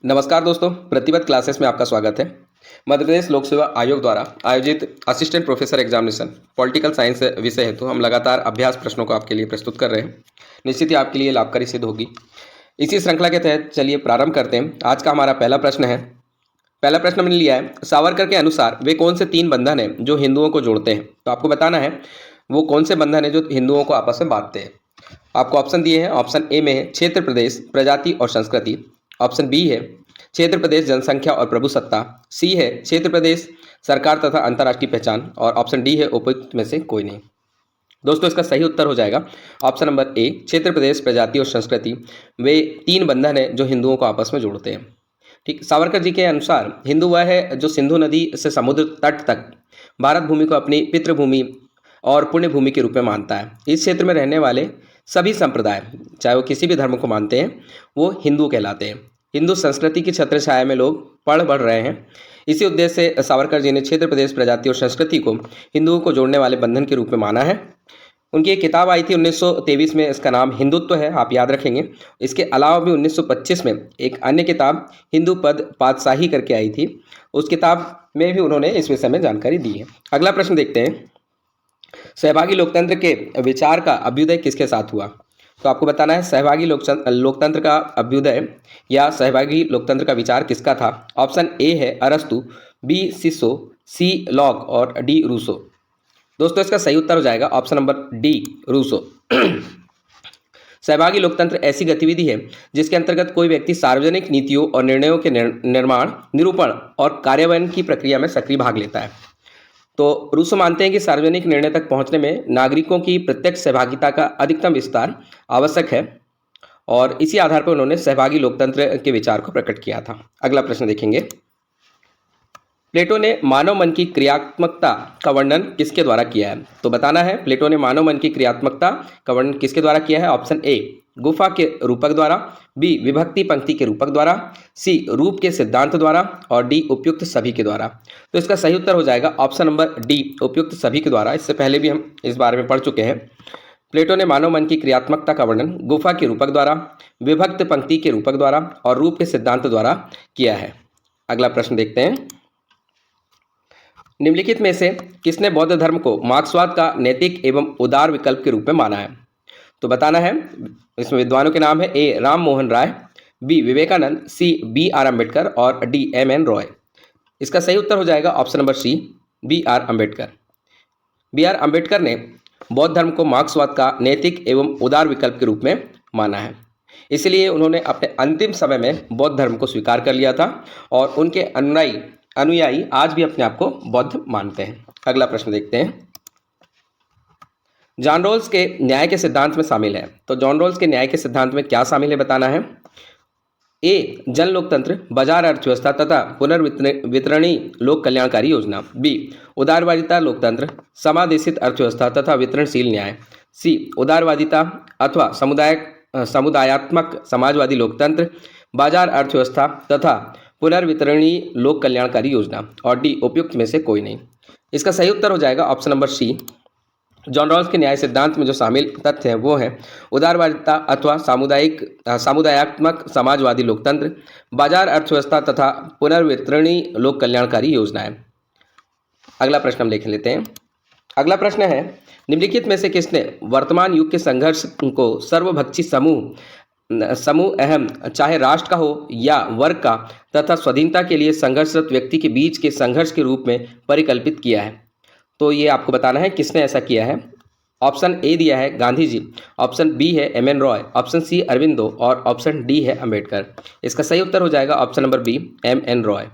नमस्कार दोस्तों, प्रतिबद्ध क्लासेस में आपका स्वागत है। मध्य प्रदेश लोक सेवा आयोग द्वारा आयोजित assistant professor examination political science विषय हेतु हम लगातार अभ्यास प्रश्नों को आपके लिए प्रस्तुत कर रहे हैं। निश्चित ही आपके लिए लाभकारी सिद्ध होगी। इसी श्रृंखला के तहत चलिए प्रारंभ करते हैं। आज का हमारा पहला प्रश्न है। पहला प्रश्न मैंने लिया है, सावरकर के अनुसार वे कौन से 3 बंधन हैं जो हिंदुओं को जोड़ते हैं। तो आपको बताना है वो कौन से बंधन है जो हिंदुओं को आपस में बांधते हैं। आपको ऑप्शन दिए हैं। ऑप्शन ए में है क्षेत्र, प्रदेश, प्रजाति और संस्कृति। ऑप्शन बी है क्षेत्र, प्रदेश, जनसंख्या और प्रभुसत्ता। सी है क्षेत्र, प्रदेश, सरकार तथा अंतर्राष्ट्रीय पहचान। और ऑप्शन डी है उपयुक्त में से कोई नहीं। दोस्तों, इसका सही उत्तर हो जाएगा ऑप्शन नंबर ए, क्षेत्र, प्रदेश, प्रजाति और संस्कृति। वे 3 बंधन है जो हिंदुओं को आपस में जोड़ते हैं। ठीक, सावरकर जी के अनुसार हिंदू वह है जो सिंधु नदी से समुद्र तट तक भारत भूमि को अपनी पितृभूमि और पुण्य भूमि के रूप में मानता है। इस क्षेत्र में रहने वाले सभी संप्रदाय, चाहे वो किसी भी धर्म को मानते हैं, वो हिंदू कहलाते हैं। हिंदू संस्कृति की छत्र छाया में लोग पढ़ बढ़ रहे हैं। इसी उद्देश्य से सावरकर जी ने क्षेत्र, प्रदेश, प्रजाति और संस्कृति को हिंदुओं को जोड़ने वाले बंधन के रूप में माना है। उनकी एक किताब आई थी 1923 में, इसका नाम हिंदुत्व है, आप याद रखेंगे। इसके अलावा भी 1925 में एक अन्य किताब हिंदू पद पातशाही करके आई थी। उस किताब में भी उन्होंने इस विषय में जानकारी दी है। अगला प्रश्न देखते हैं। सहभागी लोकतंत्र के विचार का अभ्युदय किसके साथ हुआ। तो आपको बताना है सहभागी लोकतंत्र का अभ्युदय या सहभागी लोकतंत्र का विचार किसका था। ऑप्शन ए है अरस्तु, बी सिसो, सी लॉक और डी रूसो। दोस्तों, इसका सही उत्तर हो जाएगा ऑप्शन नंबर डी, रूसो। सहभागी लोकतंत्र ऐसी गतिविधि है जिसके अंतर्गत कोई व्यक्ति सार्वजनिक नीतियों और निर्णयों के निर्माण, निरूपण और कार्यान्वयन की प्रक्रिया में सक्रिय भाग लेता है। तो रूसो मानते हैं कि सार्वजनिक निर्णय तक पहुंचने में नागरिकों की प्रत्यक्ष सहभागिता का अधिकतम विस्तार आवश्यक है और इसी आधार पर उन्होंने सहभागी लोकतंत्र के विचार को प्रकट किया था। अगला प्रश्न देखेंगे। प्लेटो ने मानव मन की क्रियात्मकता का वर्णन किसके द्वारा किया है। तो बताना है प्लेटो ने मानव मन की क्रियात्मकता का वर्णन किसके द्वारा किया है। ऑप्शन ए गुफा के रूपक द्वारा, बी विभक्ति पंक्ति के रूपक द्वारा, सी रूप के सिद्धांत द्वारा और डी उपयुक्त सभी के द्वारा। तो इसका सही उत्तर हो जाएगा ऑप्शन नंबर डी, उपयुक्त सभी के द्वारा। इससे पहले भी हम इस बारे में पढ़ चुके हैं। प्लेटो ने मानव मन की क्रियात्मकता का वर्णन गुफा के रूपक द्वारा, विभक्त पंक्ति के रूपक द्वारा और रूप के सिद्धांत द्वारा किया है। अगला प्रश्न देखते हैं। निम्नलिखित में से किसने बौद्ध धर्म को मार्क्सवाद का नैतिक एवं उदार विकल्प के रूप में माना है। तो बताना है, इसमें विद्वानों के नाम है A Ram Mohan Roy, B Vivekananda, C B R Ambedkar और डी एम एन रॉय। इसका सही उत्तर हो जाएगा option number C, B R Ambedkar. B R Ambedkar ने बौद्ध धर्म को मार्क्सवाद का नैतिक एवं उदार विकल्प के रूप में माना है। इसलिए उन्होंने अपने अंतिम समय में बौद्ध धर्म को स्वीकार कर लिया था और उनके अनुयायी आज भी अपने आप को बौद्ध मानते हैं। अगला प्रश्न देखते हैं। जॉन रॉल्स के न्याय के सिद्धांत में शामिल है। तो जॉन रॉल्स के न्याय के सिद्धांत में क्या शामिल है बताना है। ए जन लोकतंत्र, बाजार अर्थव्यवस्था तथा पुनर्वितरणी लोक कल्याणकारी योजना। बी उदारवादिता लोकतंत्र, समादेशित अर्थव्यवस्था तथा वितरणशील न्याय। सी उदारवादिता अथवा समुदायात्मक समाजवादी लोकतंत्र, बाजार अर्थव्यवस्था तथा पुनर्वितरणी लोक कल्याणकारी योजना और डी उपयुक्त में से कोई नहीं। इसका सही उत्तर हो जाएगा option number C. John Rawls के न्याय सिद्धांत में जो शामिल तथ्य हैं वो हैं उदारवादिता अथवा समुदायात्मक समाजवादी लोकतंत्र, बाजार अर्थव्यवस्था तथा पुनर्वितरणी लोक कल्याणकारी योजनाएं। अगला प्रश्न हम देख लेते हैं। अगला प्रश्न है, निम्नलिखित में से किसने वर्तमान युग के संघर्ष को सर्वभक्षी समूह अहम, चाहे राष्ट्र का हो या वर्ग का, तथा स्वाधीनता के लिए संघर्षरत व्यक्ति के बीच के संघर्ष के रूप में परिकल्पित किया है। तो ये आपको बताना है किसने ऐसा किया है। ऑप्शन ए दिया है गांधी जी, ऑप्शन बी है M N Roy, option C Aurobindo और ऑप्शन डी है अम्बेडकर। इसका सही उत्तर हो जाएगा option number B, M N Roy.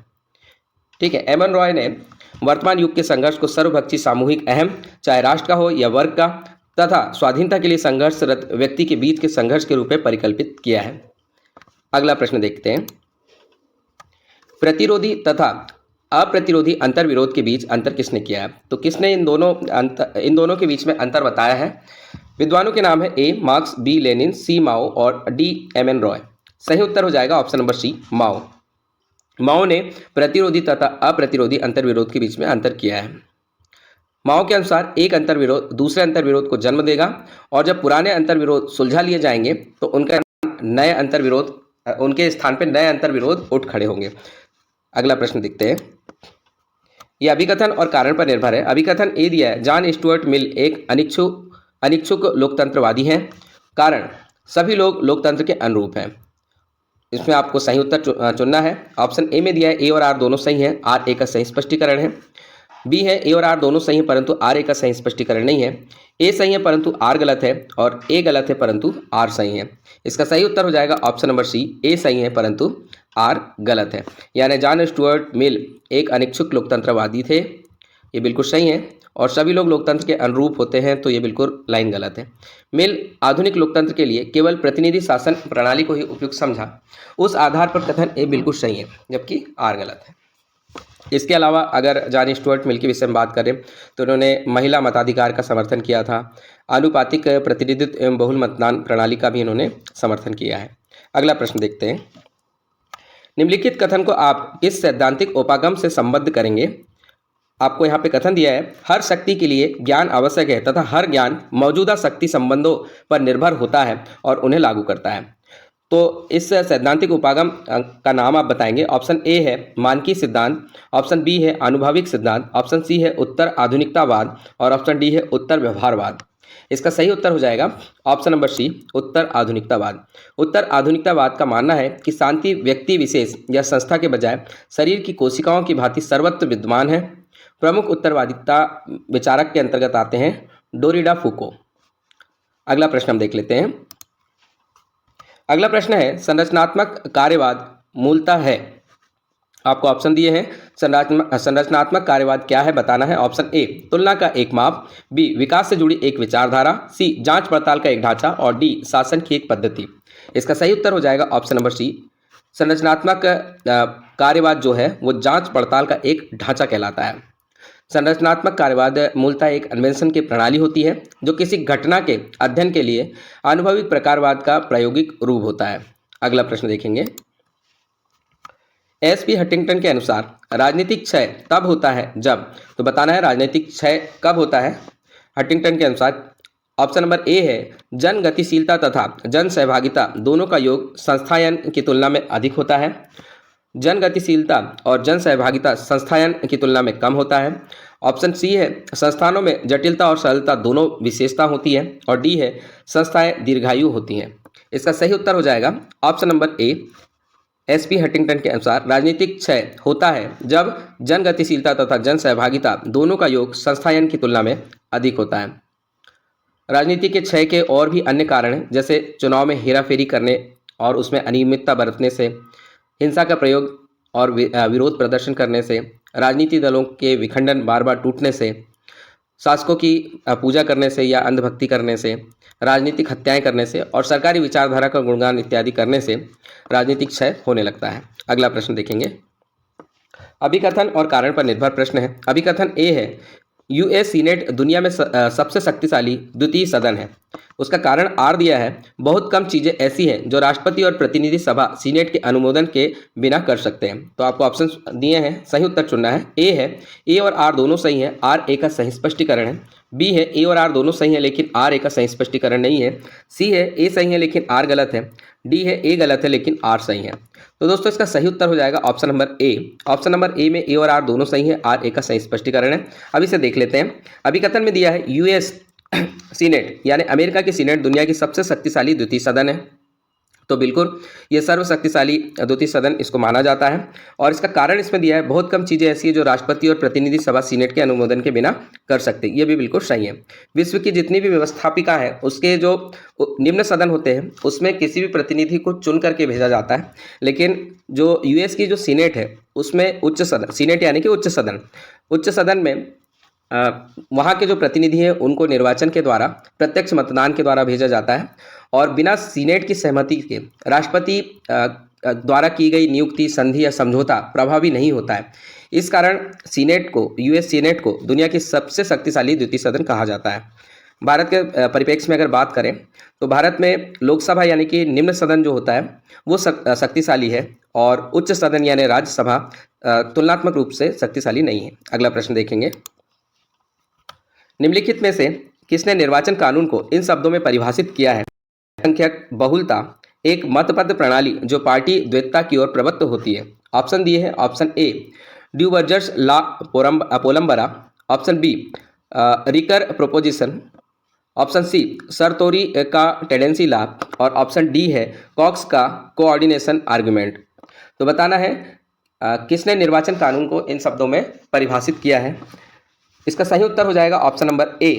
ठीक है, एम एन रॉय ने वर्तमान युग के संघर्ष को सर्वभक्षी सामूहिक अहम, चाहे राष्ट्र का हो या वर्ग का, तथा स्वाधीनता के लिए संघर्षरत व्यक्ति के बीच के संघर्ष के रूप में परिकल्पित किया है। अगला प्रश्न देखते हैं। प्रतिरोधी तथा अप्रतिरोधी अंतर्विरोध के बीच अंतर किसने किया है। तो किसने इन दोनों के बीच में अंतर बताया है। विद्वानों के नाम है ए मार्क्स, बी लेनिन, सी माओ और डी एम एन रॉय। सही उत्तर हो जाएगा ऑप्शन नंबर सी, माओ। माओ ने प्रतिरोधी तथा अप्रतिरोधी अंतर्विरोध के बीच में अंतर किया है। माओ के अनुसार एक अंतर्विरोध दूसरे अंतर्विरोध को जन्म देगा और जब पुराने अंतर्विरोध सुलझा लिए जाएंगे तो उनका नए अंतर्विरोध उनके स्थान पर नए अंतर्विरोध उठ खड़े होंगे। अगला प्रश्न देखते हैं। ये अभिकथन और कारण पर निर्भर है। अभिकथन ए दिया है, जॉन स्टुअर्ट मिल एक अनिच्छुक लोकतंत्रवादी हैं। कारण, सभी लोग लोकतंत्र के अनुरूप हैं। इसमें आपको सही उत्तर चुनना है। ऑप्शन ए में दिया है ए और आर दोनों सही हैं, आर ए का सही स्पष्टीकरण है। बी है ए और आर दोनों सही हैं परंतु आर ए का सही स्पष्टीकरण नहीं है। ए सही है परंतु आर गलत है, और ए गलत है परंतु आर सही है। इसका सही उत्तर हो जाएगा ऑप्शन नंबर सी, ए सही है परंतु आर गलत है। यानी जॉन स्टुअर्ट मिल एक अनिच्छुक लोकतंत्रवादी थे, ये बिल्कुल सही है। और सभी लोग लोकतंत्र के अनुरूप होते हैं, तो ये बिल्कुल लाइन गलत है। मिल आधुनिक लोकतंत्र के लिए केवल प्रतिनिधि शासन प्रणाली को ही उपयुक्त समझा, उस आधार पर कथन ए बिल्कुल सही है, जबकि आर गलत है। इसके अलावा अगर जॉन स्टुअर्ट मिल के विषय में बात करें तो उन्होंने महिला मताधिकार का समर्थन किया था, आनुपातिक प्रतिनिधित्व एवं बहुल मतदान प्रणाली का भी इन्होंने समर्थन किया है। अगला प्रश्न देखते हैं। निम्नलिखित कथन को आप किस सैद्धांतिक उपागम से संबद्ध करेंगे? आपको यहाँ पे कथन दिया है, हर शक्ति के लिए ज्ञान आवश्यक है तथा हर ज्ञान मौजूदा शक्ति संबंधों पर निर्भर होता है और उन्हें लागू करता है। तो इस सैद्धांतिक उपागम का नाम आप बताएंगे। ऑप्शन ए है मानकी सिद्धांत, ऑप्शन बी है आनुभविक सिद्धांत, ऑप्शन सी है उत्तर आधुनिकतावाद, और ऑप्शन डी है उत्तर व्यवहारवाद। इसका सही उत्तर हो जाएगा ऑप्शन नंबर सी, उत्तर आधुनिकतावाद। उत्तर आधुनिकतावाद का मानना है कि शांति व्यक्ति विशेष या संस्था के बजाय शरीर की कोशिकाओं की भांति सर्वत्र विद्यमान है। प्रमुख उत्तरवादिता विचारक के अंतर्गत आते हैं डोरिडा फूको। अगला प्रश्न हम देख लेते हैं। अगला प्रश्न है, संरचनात्मक कार्यवाद मूलतः है। आपको ऑप्शन दिए हैं, संरचनात्मक कार्यवाद क्या है बताना है। ऑप्शन ए तुलना का एक माप, बी विकास से जुड़ी एक विचारधारा, सी जांच पड़ताल का एक ढांचा, और डी शासन की एक पद्धति। इसका सही उत्तर हो जाएगा ऑप्शन नंबर सी, संरचनात्मक कार्यवाद जो है वो जांच पड़ताल का एक ढांचा कहलाता है। संरचनात्मक कार्यवाद मूलतः एक अन्वेषण की प्रणाली होती है जो किसी घटना के अध्ययन के लिए अनुभविक प्रकारवाद का प्रायोगिक रूप होता है। अगला प्रश्न देखेंगे। एसपी हंटिंगटन के अनुसार राजनीतिक क्षय तब होता है जब, तो बताना है राजनीतिक क्षय कब होता है हंटिंगटन के अनुसार। ऑप्शन नंबर ए है जन गतिशीलता तथा जन सहभागिता दोनों का योग संस्थायन की तुलना में अधिक होता है। जन गतिशीलता और जन सहभागिता संस्थायन की तुलना में कम होता है। ऑप्शन सी है संस्थानों में जटिलता और सरलता दोनों विशेषता होती है, और डी है संस्थाएं दीर्घायु होती हैं। इसका सही उत्तर हो जाएगा ऑप्शन नंबर ए, एसपी हंटिंगटन के अनुसार राजनीतिक क्षय होता है जब जन गतिशीलता तथा जन सहभागिता दोनों का योग संस्थायन की तुलना में अधिक होता है। राजनीति के क्षय के और भी अन्य कारण हैं, जैसे चुनाव में हेराफेरी करने और उसमें अनियमितता बरतने से, हिंसा का प्रयोग और विरोध प्रदर्शन करने से, राजनीतिक दलों के विखंडन बार बार टूटने से, शासकों की पूजा करने से या अंधभक्ति करने से, राजनीतिक हत्याएं करने से, और सरकारी विचारधारा का गुणगान इत्यादि करने से राजनीतिक क्षय होने लगता है। अगला प्रश्न देखेंगे। अभिकथन और कारण पर निर्भर प्रश्न है। अभिकथन ए है यूएस सीनेट दुनिया में सबसे शक्तिशाली द्वितीय सदन है। उसका कारण आर दिया है, बहुत कम चीज़ें ऐसी हैं जो राष्ट्रपति और प्रतिनिधि सभा सीनेट के अनुमोदन के बिना कर सकते हैं। तो आपको ऑप्शन दिए हैं, सही उत्तर चुनना है। ए है ए और आर दोनों सही हैं, आर ए का सही स्पष्टीकरण है। बी है ए और आर दोनों सही हैं लेकिन आर ए का सही स्पष्टीकरण नहीं है। सी है ए सही है लेकिन आर गलत है। डी है ए गलत है लेकिन आर सही है। तो दोस्तों इसका सही उत्तर हो जाएगा ऑप्शन नंबर ए। ऑप्शन नंबर ए में ए और आर दोनों सही है, आर ए का सही स्पष्टीकरण है। अब इसे देख लेते हैं। अभिकथन में दिया है यूएस सीनेट यानी अमेरिका की सीनेट दुनिया की सबसे शक्तिशाली द्वितीय सदन है। तो बिल्कुल ये सर्वशक्तिशाली द्वितीय सदन इसको माना जाता है। और इसका कारण इसमें दिया है, बहुत कम चीज़ें ऐसी है जो राष्ट्रपति और प्रतिनिधि सभा सीनेट के अनुमोदन के बिना कर सकते। ये भी बिल्कुल सही है। विश्व की जितनी भी व्यवस्थापिका है उसके जो निम्न सदन होते हैं उसमें किसी भी प्रतिनिधि को चुन करके भेजा जाता है, लेकिन जो यूएस की जो सीनेट है उसमें उच्च सदन, सीनेट यानी कि उच्च सदन में वहाँ के जो प्रतिनिधि हैं उनको निर्वाचन के द्वारा, प्रत्यक्ष मतदान के द्वारा भेजा जाता है, और बिना सीनेट की सहमति के राष्ट्रपति द्वारा की गई नियुक्ति, संधि या समझौता प्रभावी नहीं होता है। इस कारण सीनेट को, यूएस सीनेट को दुनिया की सबसे शक्तिशाली द्वितीय सदन कहा जाता है। भारत के परिप्रेक्ष्य में अगर बात करें तो भारत में लोकसभा यानी कि निम्न सदन जो होता है वो शक्तिशाली है, और उच्च सदन यानी राज्यसभा तुलनात्मक रूप से शक्तिशाली नहीं है। अगला प्रश्न देखेंगे। निम्नलिखित में से किसने निर्वाचन कानून को इन शब्दों में परिभाषित किया है? संख्यक बहुलता, एक मतपत्र प्रणाली जो पार्टी द्वैतता की ओर प्रवृत्त होती है? ऑप्शन दिए हैं, option A Duverger's La Palombara, option B Riker proposition, option C Sartori का टेंडेंसी लॉ और ऑप्शन डी है कॉक्स का कोऑर्डिनेशन आर्गुमेंट। तो बताना है किसने निर्वाचन कानून को इन शब्दों में परिभाषित किया है। इसका सही उत्तर हो जाएगा ऑप्शन नंबर ए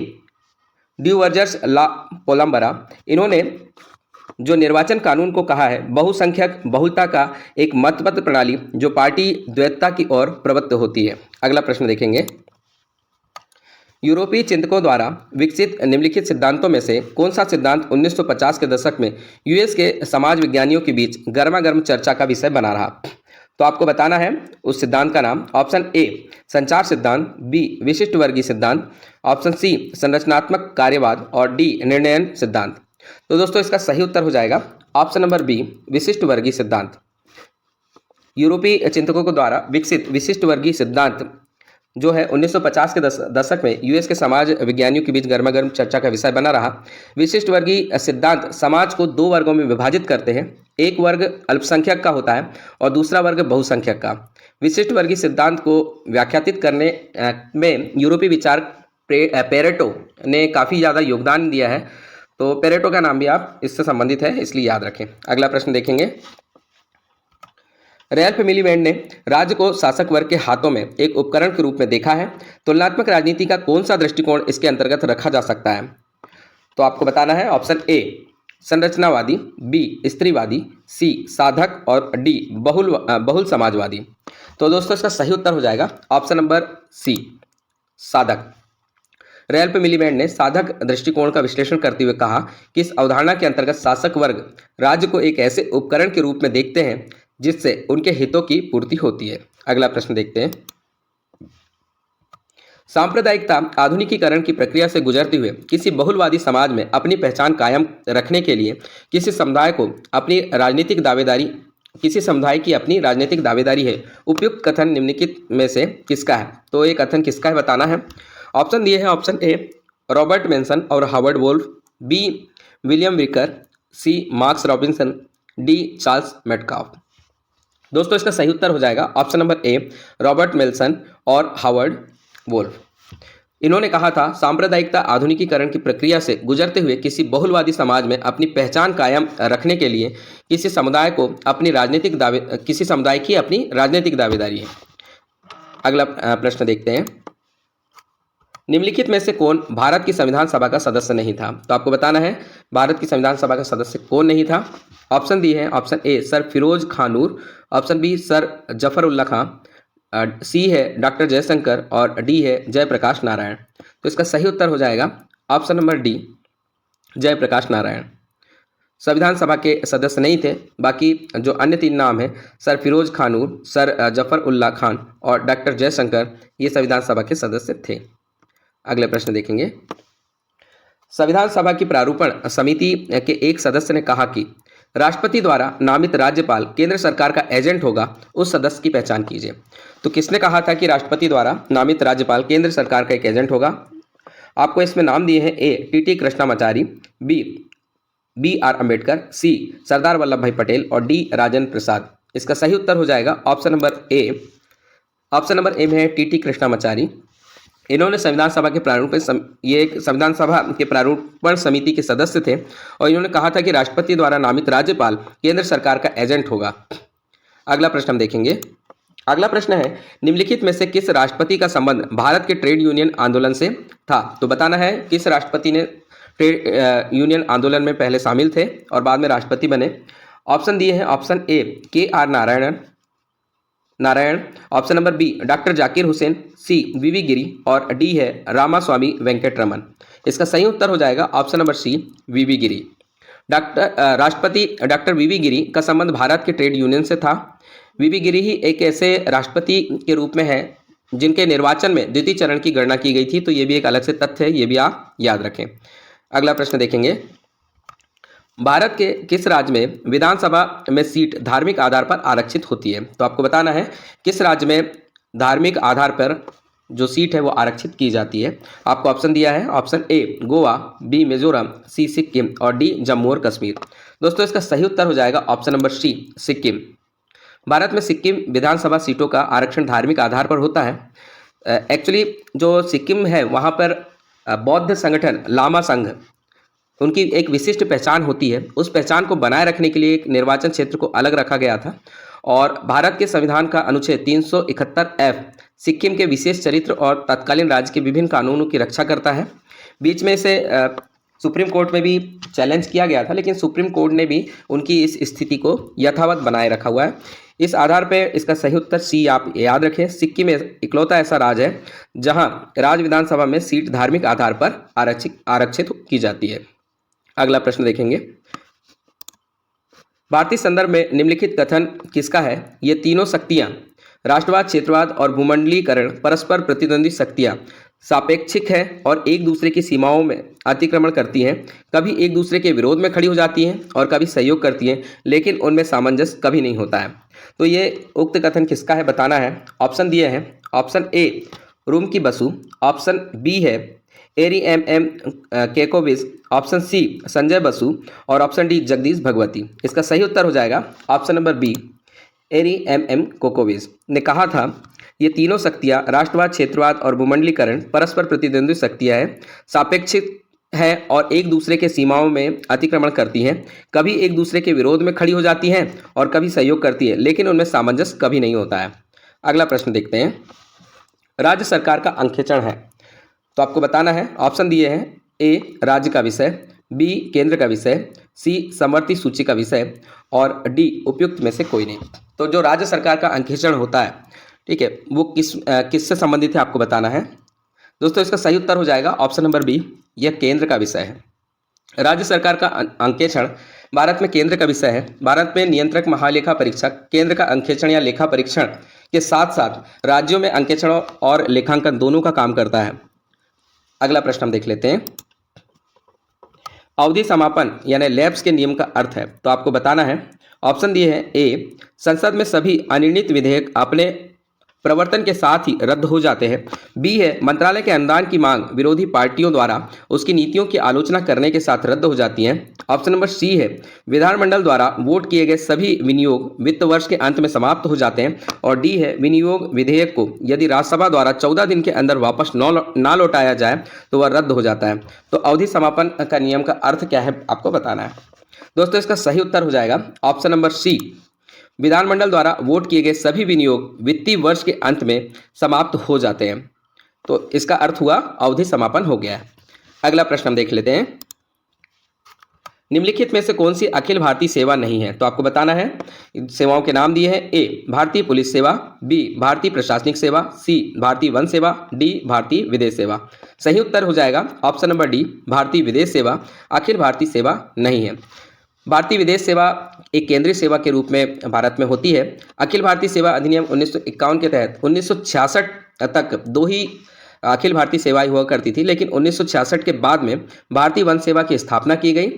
ड्यूवर्जर्स ला पोलम्बरा। इन्होंने जो निर्वाचन कानून को कहा है बहुसंख्यक बहुलता का एक मतपत्र प्रणाली जो पार्टी द्वैतता की ओर प्रवृत्त होती है। अगला प्रश्न देखेंगे, यूरोपीय चिंतकों द्वारा विकसित निम्नलिखित सिद्धांतों में से कौन सा सिद्धांत 1950 के दशक में यूएस के समाज विज्ञानियों के बीच गर्मागर्म चर्चा का विषय बना रहा? तो आपको बताना है उस सिद्धांत का नाम। ऑप्शन ए संचार सिद्धांत, बी विशिष्ट वर्गीय सिद्धांत, ऑप्शन सी संरचनात्मक कार्यवाद और डी निर्णयन सिद्धांत। तो दोस्तों इसका सही उत्तर हो जाएगा ऑप्शन नंबर बी विशिष्ट वर्गीय सिद्धांत। यूरोपीय चिंतकों के द्वारा विकसित विशिष्ट वर्गीय सिद्धांत जो है 1950 के दशक में यूएस के समाज विज्ञानियों के बीच गर्मागर्म चर्चा का विषय बना रहा। विशिष्ट वर्गीय सिद्धांत समाज को दो वर्गों में विभाजित करते हैं, एक वर्ग अल्पसंख्यक का होता है और दूसरा वर्ग बहुसंख्यक का। विशिष्ट वर्गीय सिद्धांत को व्याख्यातित करने में यूरोपीय विचार पेरेटो ने काफ़ी ज़्यादा योगदान दिया है। तो पेरेटो का नाम भी आप इससे संबंधित है, इसलिए याद रखें। अगला प्रश्न देखेंगे, रैल्फ मिलीबैंड ने राज्य को शासक वर्ग के हाथों में एक उपकरण के रूप में देखा है। तुलनात्मक राजनीति का कौन सा दृष्टिकोण इसके अंतर्गत रखा जा सकता है? तो आपको बताना है ऑप्शन ए संरचनावादी, बी स्त्रीवादी, सी साधक और डी बहुल समाजवादी। तो दोस्तों इसका सही उत्तर हो जाएगा ऑप्शन नंबर सी साधक। रैल्फ मिलीबैंड ने साधक दृष्टिकोण का विश्लेषण करते हुए कहा कि इस अवधारणा के अंतर्गत शासक वर्ग राज्य को एक ऐसे उपकरण के रूप में देखते हैं जिससे उनके हितों की पूर्ति होती है। अगला प्रश्न देखते हैं, सांप्रदायिकता आधुनिकीकरण की प्रक्रिया से गुजरते हुए किसी बहुलवादी समाज में अपनी पहचान कायम रखने के लिए किसी समुदाय की अपनी राजनीतिक दावेदारी है। उपयुक्त कथन निम्नलिखित में से किसका है? तो ये कथन किसका है बताना है। ऑप्शन दिए हैं, ऑप्शन ए रॉबर्ट मेंसन और Howard Wolf, B William Wicker, C Marks Robinson, D Charles Metcalfe. दोस्तों इसका सही उत्तर हो जाएगा option number A Robert Melson और हावर्ड वोल्फ। इन्होंने कहा था सांप्रदायिकता आधुनिकीकरण की प्रक्रिया से गुजरते हुए किसी बहुलवादी समाज में अपनी पहचान कायम रखने के लिए किसी समुदाय की अपनी राजनीतिक दावेदारी है। अगला प्रश्न देखते हैं, निम्नलिखित में से कौन भारत की संविधान सभा का सदस्य नहीं था? तो आपको बताना है भारत की संविधान सभा का सदस्य कौन नहीं था। ऑप्शन दिए हैं, option A sir Firoz Khan Noor, option B sir Zafar Ullah Khan, C है डॉक्टर जयशंकर और डी है जयप्रकाश नारायण। तो इसका सही उत्तर हो जाएगा option number D Jayaprakash Narayan. संविधान सभा के सदस्य नहीं थे। बाकी जो अन्य तीन नाम हैं सर फिरोज खान नूर, सर जफर उल्ला खान और डॉक्टर जयशंकर, ये संविधान सभा के सदस्य थे। अगले प्रश्न देखेंगे, संविधान सभा की प्रारूपण समिति के एक सदस्य ने कहा कि राष्ट्रपति द्वारा नामित राज्यपाल केंद्र सरकार का एजेंट होगा, उस सदस्य की पहचान कीजिए। तो किसने कहा था कि राष्ट्रपति द्वारा नामित राज्यपाल केंद्र सरकार का एक एजेंट होगा? आपको इसमें नाम दिए हैं, A T Krishnamachari, B R Ambedkar, C Sardar Vallabh Bhai Patel और डी राजेंद्र प्रसाद। इसका सही उत्तर हो जाएगा ऑप्शन नंबर ए। ऑप्शन नंबर ए में है टी कृष्णामाचारी। इन्होंने संविधान सभा के प्रारूपण समिति के सदस्य थे और इन्होंने कहा था कि राष्ट्रपति द्वारा नामित राज्यपाल केंद्र सरकार का एजेंट होगा। अगला प्रश्न हम देखेंगे। अगला प्रश्न है, निम्नलिखित में से किस राष्ट्रपति का संबंध भारत के ट्रेड यूनियन आंदोलन से था? तो बताना है किस राष्ट्रपति ने ट्रेड यूनियन आंदोलन में पहले शामिल थे और बाद में राष्ट्रपति बने। ऑप्शन दिए हैं, option A K R Narayan, option number B doctor Zakir Hussain, C V V Giri और डी है रामास्वामी वेंकटरमन। इसका सही उत्तर हो जाएगा ऑप्शन नंबर सी वीवी गिरी। राष्ट्रपति डॉक्टर वीवी गिरी का संबंध भारत के ट्रेड यूनियन से था। वीवी गिरी ही एक ऐसे राष्ट्रपति के रूप में है जिनके निर्वाचन में द्वितीय चरण की गणना की गई थी। तो ये भी एक अलग से तथ्य है, ये भी आप याद रखें। अगला प्रश्न देखेंगे, भारत के किस राज्य में विधानसभा में सीट धार्मिक आधार पर आरक्षित होती है? तो आपको बताना है किस राज्य में धार्मिक आधार पर जो सीट है वो आरक्षित की जाती है। आपको ऑप्शन दिया है, option A Goa, B Mizoram, C Sikkim और डी जम्मू और कश्मीर। दोस्तों इसका सही उत्तर हो जाएगा option number C Sikkim. Bharat में सिक्किम विधानसभा सीटों का आरक्षण धार्मिक आधार पर होता है। एक्चुअली जो सिक्किम है वहाँ पर बौद्ध संगठन लामा संघ, उनकी एक विशिष्ट पहचान होती है। उस पहचान को बनाए रखने के लिए एक निर्वाचन क्षेत्र को अलग रखा गया था और भारत के संविधान का अनुच्छेद 371F सिक्किम के विशेष चरित्र और तत्कालीन राज्य के विभिन्न कानूनों की रक्षा करता है। बीच में इसे सुप्रीम कोर्ट में भी चैलेंज किया गया था, लेकिन सुप्रीम कोर्ट ने भी उनकी इस स्थिति को यथावत बनाए रखा हुआ है। इस आधार पर इसका सही उत्तर सी आप याद रखें। सिक्किम इकलौता ऐसा राज्य है जहां राज्य विधानसभा में सीट धार्मिक आधार पर आरक्षित की जाती है। अगला प्रश्न देखेंगे। भारतीय संदर्भ में निम्नलिखित कथन किसका है? ये तीनों शक्तियां राष्ट्रवाद, क्षेत्रवाद और भूमंडलीकरण परस्पर प्रतिद्वंदी शक्तियां सापेक्षिक है और एक दूसरे की सीमाओं में अतिक्रमण करती हैं। कभी एक दूसरे के विरोध में खड़ी हो जाती हैं और कभी सहयोग करती हैं, लेकिन उनमें सामंजस्य कभी नहीं होता है। तो ये उक्त कथन किसका है बताना है। ऑप्शन दिए हैं, ऑप्शन ए रूम की बसु, ऑप्शन बी है एरी एम केकोविस, ऑप्शन सी संजय बसु और ऑप्शन डी जगदीश भगवती। इसका सही उत्तर हो जाएगा ऑप्शन नंबर बी एरी एम कोकोविस ने कहा था ये तीनों शक्तियां राष्ट्रवाद, क्षेत्रवाद और भूमंडलीकरण परस्पर प्रतिद्वंदी शक्तियां हैं, सापेक्षिक है और एक दूसरे के सीमाओं में अतिक्रमण करती हैं। कभी एक दूसरे के विरोध में खड़ी हो जाती हैं और कभी सहयोग करती है, लेकिन उनमें सामंजस्य कभी नहीं होता है। अगला प्रश्न देखते हैं। राज्य सरकार का अंकेक्षण है, तो आपको बताना है। ऑप्शन दिए हैं, ए राज्य का विषय, बी केंद्र का विषय, सी समवर्ती सूची का विषय और डी उपयुक्त में से कोई नहीं। तो जो राज्य सरकार का अंकेक्षण होता है, ठीक है, वो किससे संबंधित है आपको बताना है। दोस्तों इसका सही उत्तर हो जाएगा ऑप्शन नंबर बी, यह केंद्र का विषय है। राज्य सरकार का अंकेक्षण भारत में केंद्र का विषय है। भारत में नियंत्रक महालेखा परीक्षक केंद्र का अंकेक्षण या लेखा परीक्षण के साथ साथ राज्यों में अंकेक्षण और लेखांकन दोनों का काम करता है। अगला प्रश्न हम देख लेते हैं। अवधि समापन यानी लैप्स के नियम का अर्थ है, तो आपको बताना है। ऑप्शन दिए हैं, ए संसद में सभी अनिर्णित विधेयक अपने प्रवर्तन के साथ ही रद्द हो जाते हैं, बी है मंत्रालय के अनुदान की मांग विरोधी पार्टियों द्वारा उसकी नीतियों की आलोचना करने के साथ रद्द हो जाती हैं, ऑप्शन नंबर सी है विधानमंडल द्वारा वोट किए गए सभी विनियोग वित्त वर्ष के अंत में समाप्त हो जाते हैं और डी है विनियोग विधेयक को यदि राज्यसभा द्वारा 14 दिन के अंदर वापस ना लौटाया जाए तो वह रद्द हो जाता है। तो अवधि समापन का नियम का अर्थ क्या है आपको बताना है। दोस्तों इसका सही उत्तर हो जाएगा ऑप्शन नंबर सी, विधानमंडल द्वारा वोट किए गए सभी विनियोग वित्तीय वर्ष के अंत में समाप्त हो जाते हैं। तो इसका अर्थ हुआ अवधि समापन हो गया है। अगला प्रश्न हम देख लेते हैं। निम्नलिखित में से कौन सी अखिल भारतीय सेवा नहीं है, तो आपको बताना है। सेवाओं के नाम दिए हैं, ए भारतीय पुलिस सेवा, बी भारतीय प्रशासनिक सेवा, सी भारतीय वन सेवा, डी भारतीय विदेश सेवा। सही उत्तर हो जाएगा ऑप्शन नंबर डी भारतीय विदेश सेवा अखिल भारतीय सेवा नहीं है। भारतीय विदेश सेवा एक केंद्रीय सेवा के रूप में भारत में होती है। अखिल भारतीय सेवा अधिनियम 1951 के तहत 1966 तक दो ही अखिल भारतीय सेवाएं हुआ करती थी, लेकिन 1966 के बाद में भारतीय वन सेवा की स्थापना की गई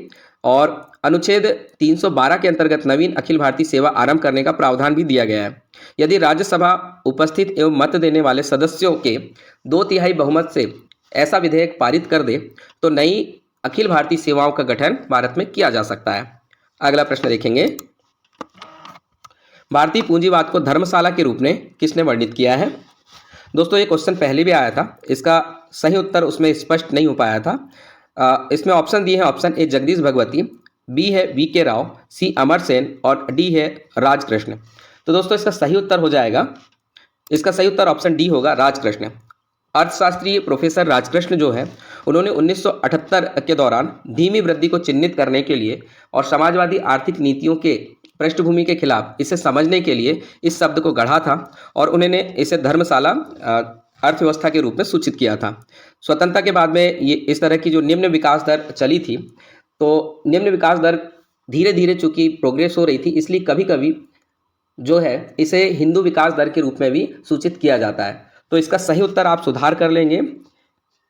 और अनुच्छेद 312 के अंतर्गत नवीन अखिल भारतीय सेवा आरंभ करने का प्रावधान भी दिया गया है। यदि राज्यसभा उपस्थित एवं मत देने वाले सदस्यों के 2/3 बहुमत से ऐसा विधेयक पारित कर दे तो नई अखिल भारतीय सेवाओं का गठन भारत में किया जा सकता है। अगला प्रश्न देखेंगे। भारतीय पूंजीवाद को धर्मशाला के रूप में किसने वर्णित किया है? दोस्तों ये क्वेश्चन पहले भी आया था, इसका सही उत्तर उसमें स्पष्ट नहीं हो पाया था। इसमें ऑप्शन दिए हैं, option A Jagdish Bhagwati, B है वी.के. राव, सी अमर सेन और डी है राजकृष्ण। तो दोस्तों इसका सही उत्तर हो जाएगा, इसका सही उत्तर ऑप्शन डी होगा राजकृष्ण। अर्थशास्त्री प्रोफेसर राजकृष्ण जो है उन्होंने 1978 के दौरान धीमी वृद्धि को चिन्हित करने के लिए और समाजवादी आर्थिक नीतियों के पृष्ठभूमि के खिलाफ इसे समझने के लिए इस शब्द को गढ़ा था और उन्होंने इसे धर्मशाला अर्थव्यवस्था के रूप में सूचित किया था। स्वतंत्रता के बाद में ये इस तरह की जो निम्न विकास दर चली थी, तो निम्न विकास दर धीरे धीरे चूंकि प्रोग्रेस हो रही थी, इसलिए कभी कभी जो है इसे हिंदू विकास दर के रूप में भी सूचित किया जाता है। तो इसका सही उत्तर आप सुधार कर लेंगे।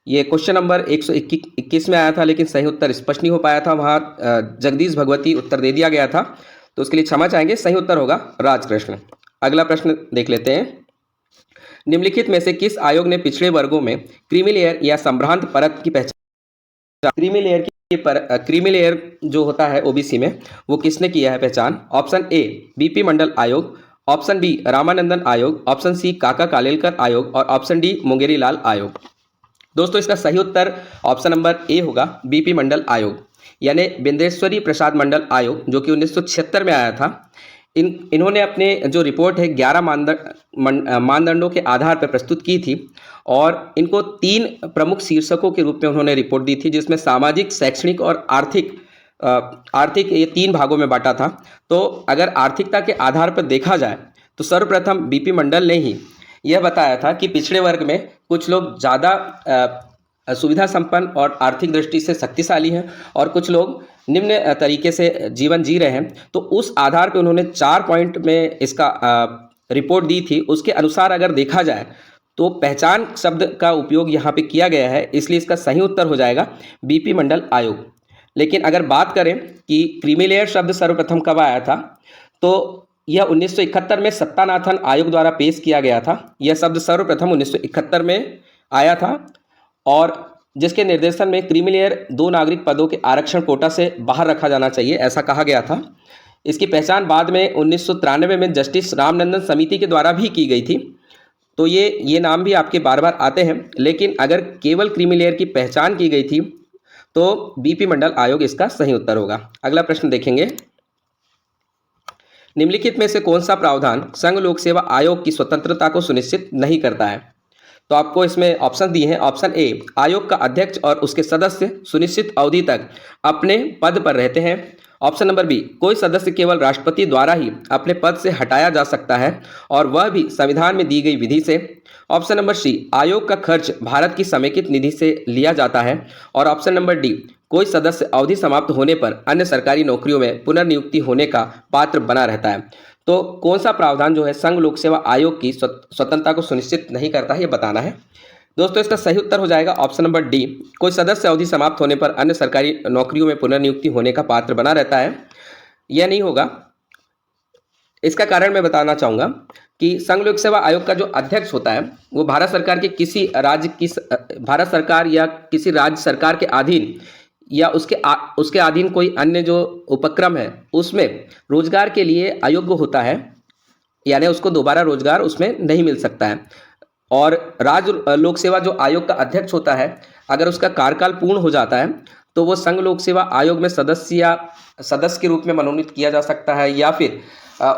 ये क्वेश्चन नंबर 121 में आया था, लेकिन सही उत्तर स्पष्ट नहीं हो पाया था, वहाँ जगदीश भगवती उत्तर दे दिया गया था, तो उसके लिए क्षमा चाहेंगे। सही उत्तर होगा राजकृष्ण। अगला प्रश्न देख लेते हैं। निम्नलिखित में से किस आयोग ने पिछड़े वर्गों में क्रीमी लेयर या संभ्रांत परत की पहचान, क्रीमी लेयर जो होता है ओबीसी में, वो किसने किया है पहचान? ऑप्शन ए बीपी मंडल आयोग, ऑप्शन बी रामानंदन आयोग, ऑप्शन सी काका कालेलकर आयोग और ऑप्शन डी मुंगेरी लाल आयोग। दोस्तों इसका सही उत्तर ऑप्शन नंबर ए होगा, बीपी मंडल आयोग, यानी बिंदेश्वरी प्रसाद मंडल आयोग, जो कि 1976 में आया था। इन्होंने अपने जो रिपोर्ट है 11 मानदंडों के आधार पर प्रस्तुत की थी और इनको 3 प्रमुख शीर्षकों के रूप में उन्होंने रिपोर्ट दी थी, जिसमें सामाजिक, शैक्षणिक और आर्थिक ये 3 भागों में बांटा था। तो अगर आर्थिकता के आधार पर देखा जाए तो सर्वप्रथम बीपी मंडल ने ही यह बताया था कि पिछड़े वर्ग में कुछ लोग ज़्यादा सुविधा संपन्न और आर्थिक दृष्टि से शक्तिशाली हैं और कुछ लोग निम्न तरीके से जीवन जी रहे हैं। तो उस आधार पर उन्होंने 4 पॉइंट में इसका रिपोर्ट दी थी। उसके अनुसार अगर देखा जाए तो पहचान शब्द का उपयोग यहाँ पे किया गया है, इसलिए इसका सही उत्तर हो जाएगा बीपी मंडल आयोग। लेकिन अगर बात करें कि क्रीमी लेयर शब्द सर्वप्रथम कब आया था, तो यह 1971 में सत्तानाथन आयोग द्वारा पेश किया गया था। यह शब्द सर्वप्रथम 1971 में आया था और जिसके निर्देशन में क्रीमी लेयर 2 नागरिक पदों के आरक्षण कोटा से बाहर रखा जाना चाहिए, ऐसा कहा गया था। इसकी पहचान बाद में 1993 में जस्टिस रामनंदन समिति के द्वारा भी की गई थी। तो ये नाम भी आपके बार बार आते हैं, लेकिन अगर केवल क्रीमी लेयर की पहचान की गई थी तो बीपी मंडल आयोग इसका सही उत्तर होगा। अगला प्रश्न देखेंगे, निम्नलिखित में से कौन सा प्रावधान संघ लोक सेवा आयोग की स्वतंत्रता को सुनिश्चित नहीं करता है? तो आपको इसमें ऑप्शन दिए हैं। ऑप्शन ए, आयोग का अध्यक्ष और उसके सदस्य सुनिश्चित अवधि तक अपने पद पर रहते हैं। ऑप्शन नंबर बी, कोई सदस्य केवल राष्ट्रपति द्वारा ही अपने पद से हटाया जा सकता है और वह भी संविधान में दी गई विधि से। ऑप्शन नंबर सी, आयोग का खर्च भारत की समेकित निधि से लिया जाता है। और ऑप्शन नंबर डी, कोई सदस्य अवधि समाप्त होने पर अन्य सरकारी नौकरियों में पुनर्नियुक्ति होने का पात्र बना रहता है। तो कौन सा प्रावधान जो है संघ लोक सेवा आयोग की स्वतंत्रता को सुनिश्चित नहीं करता है, ये बताना है। दोस्तों इसका सही उत्तर हो जाएगा ऑप्शन नंबर डी, कोई सदस्य अवधि समाप्त होने पर अन्य सरकारी नौकरियों में पुनर्नियुक्ति होने का पात्र बना रहता है। यह नहीं होगा। इसका कारण मैं बताना चाहूँगा कि संघ लोक सेवा आयोग का जो अध्यक्ष होता है वो भारत सरकार के भारत सरकार या किसी राज्य सरकार के अधीन या उसके अधीन कोई अन्य जो उपक्रम है उसमें रोजगार के लिए अयोग्य होता है, यानी उसको दोबारा रोजगार उसमें नहीं मिल सकता है। और राज्य लोक सेवा जो आयोग का अध्यक्ष होता है, अगर उसका कार्यकाल पूर्ण हो जाता है तो वो संघ लोक सेवा आयोग में सदस्य के रूप में मनोनीत किया जा सकता है, या फिर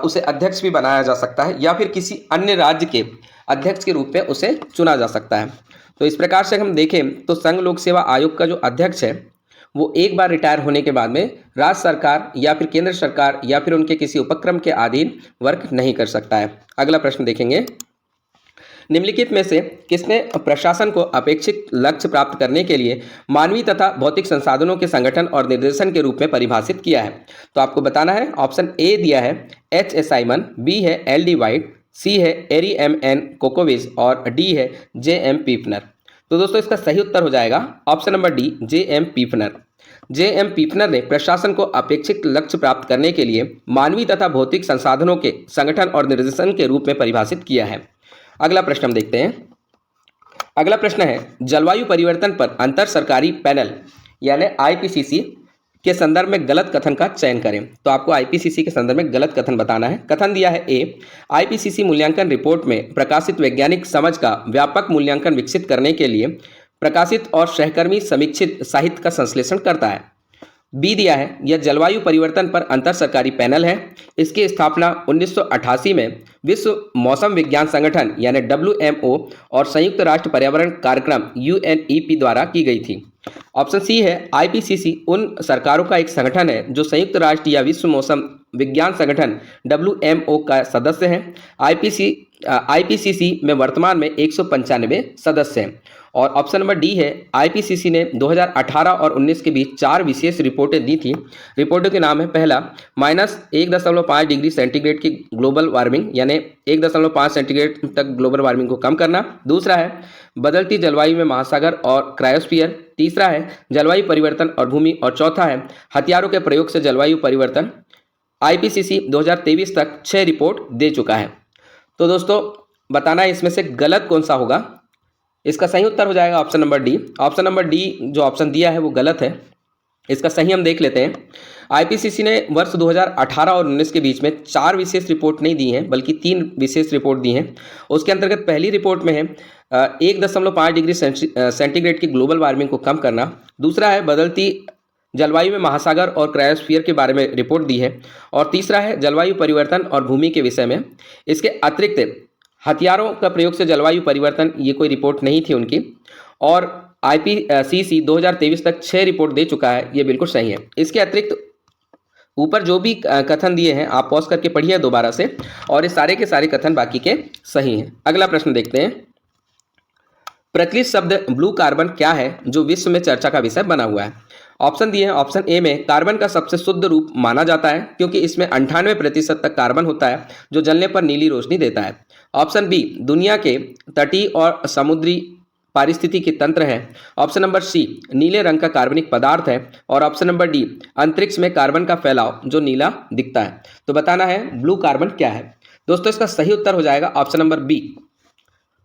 उसे अध्यक्ष भी बनाया जा सकता है, या फिर किसी अन्य राज्य के अध्यक्ष के रूप में उसे चुना जा सकता है। तो इस प्रकार से हम देखें तो संघ लोक सेवा आयोग का जो अध्यक्ष है वो एक बार रिटायर होने के बाद में राज्य सरकार या फिर केंद्र सरकार या फिर उनके किसी उपक्रम के अधीन वर्क नहीं कर सकता है। अगला प्रश्न देखेंगे, निम्नलिखित में से किसने प्रशासन को अपेक्षित लक्ष्य प्राप्त करने के लिए मानवीय तथा भौतिक संसाधनों के संगठन और निर्देशन के रूप में परिभाषित किया है? तो आपको बताना है। ऑप्शन ए दिया है H.A. साइमन, बी है L.D. वाइट, सी है एरी M.N. कोकोविज और डी है J.M. पीफनर। तो दोस्तों इसका सही उत्तर हो जाएगा option number D, J.M. पीफनर। J.M. पीफनर ने प्रशासन को अपेक्षित लक्ष्य प्राप्त करने के लिए मानवीय तथा भौतिक संसाधनों के संगठन और निर्देशन के रूप में परिभाषित किया है। अगला प्रश्न हम देखते हैं। अगला प्रश्न है, जलवायु परिवर्तन पर अंतर सरकारी पैनल यानी IPCC के संदर्भ में गलत कथन का चयन करें। तो आपको IPCC के संदर्भ में गलत कथन बताना है। कथन दिया है ए, IPCC मूल्यांकन रिपोर्ट में प्रकाशित वैज्ञानिक समझ का व्यापक मूल्यांकन विकसित करने के लिए प्रकाशित और सहकर्मी समीक्षित साहित्य का संश्लेषण करता है। बी दिया है, यह जलवायु परिवर्तन पर अंतर सरकारी पैनल है। इसकी स्थापना 1988 में विश्व मौसम विज्ञान संगठन यानी WMO और संयुक्त राष्ट्र पर्यावरण कार्यक्रम UNEP द्वारा की गई थी। ऑप्शन सी है, IPCC उन सरकारों का एक संगठन है जो संयुक्त राष्ट्र या विश्व मौसम विज्ञान संगठन WMO का सदस्य है। IPCC में वर्तमान में 195 सदस्य हैं। और ऑप्शन नंबर डी है, IPCC ने 2018 और 19 के बीच 4 विशेष रिपोर्टें दी थी। रिपोर्टों के नाम है, पहला -1.5 डिग्री सेंटीग्रेड की ग्लोबल वार्मिंग यानी 1.5 सेंटीग्रेड तक ग्लोबल वार्मिंग को कम करना। दूसरा है बदलती जलवायु में महासागर और क्रायोस्फीयर। तीसरा है जलवायु परिवर्तन और भूमि। और चौथा है हथियारों के प्रयोग से जलवायु परिवर्तन। IPCC 2023 तक 6 रिपोर्ट दे चुका है। तो दोस्तों बताना है इसमें से गलत कौन सा होगा। इसका सही उत्तर हो जाएगा option number D. Option number D जो ऑप्शन दिया है वो गलत है। इसका सही हम देख लेते हैं। आईपीसीसी ने वर्ष 2018 और 19 के बीच में 4 विशेष रिपोर्ट नहीं दी हैं, बल्कि 3 विशेष रिपोर्ट दी हैं। उसके अंतर्गत पहली रिपोर्ट में है 1.5 डिग्री सेंटीग्रेड की ग्लोबल वार्मिंग को कम करना। दूसरा है बदलती जलवायु में महासागर और क्रायोस्फीयर के बारे में रिपोर्ट दी है। और तीसरा है जलवायु परिवर्तन और भूमि के विषय में। इसके अतिरिक्त हथियारों का प्रयोग से जलवायु परिवर्तन, ये कोई रिपोर्ट नहीं थी उनकी। और आईपीसीसी 2023 तक 6 रिपोर्ट दे चुका है, ये बिल्कुल सही है। इसके अतिरिक्त ऊपर जो भी कथन दिए हैं आप पॉज करके पढ़िए दोबारा से, और ये सारे के सारे कथन बाकी के सही हैं। अगला प्रश्न देखते हैं। प्रचलित शब्द ब्लू कार्बन क्या है जो विश्व में चर्चा का विषय बना हुआ है। ऑप्शन दिए हैं। ऑप्शन ए में कार्बन का सबसे शुद्ध रूप माना जाता है क्योंकि इसमें 98% तक कार्बन होता है जो जलने पर नीली रोशनी देता है। ऑप्शन बी दुनिया के तटीय और समुद्री पारिस्थितिकी तंत्र है। ऑप्शन नंबर सी नीले रंग का कार्बनिक पदार्थ है। और ऑप्शन नंबर डी अंतरिक्ष में कार्बन का फैलाव जो नीला दिखता है। तो बताना है ब्लू कार्बन क्या है। दोस्तों इसका सही उत्तर हो जाएगा ऑप्शन नंबर बी,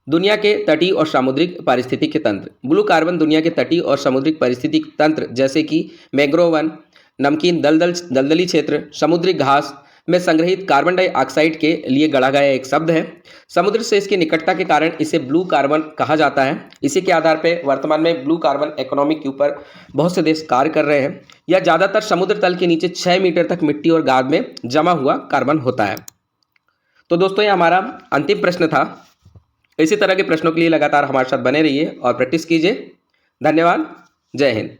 दुनिया के तटीय और सामुद्रिक पारिस्थितिक तंत्र। ब्लू कार्बन दुनिया के तटीय और समुद्रिक पारिस्थितिक तंत्र जैसे कि मैंग्रोव वन, नमकीन दलदली क्षेत्र, समुद्री घास में संग्रहित कार्बन डाइऑक्साइड के लिए गढ़ा गया एक शब्द है। समुद्र से इसकी निकटता के कारण इसे ब्लू कार्बन कहा जाता है। इसी के आधार पर वर्तमान में ब्लू कार्बन इकोनॉमी के ऊपर बहुत से देश कार्य कर रहे हैं। यह ज़्यादातर समुद्र तल के नीचे 6 मीटर तक मिट्टी और गाद में जमा हुआ कार्बन होता है। तो दोस्तों ये हमारा अंतिम प्रश्न था। इसी तरह के प्रश्नों के लिए लगातार हमारे साथ बने रहिए और प्रैक्टिस कीजिए। धन्यवाद। जय हिंद।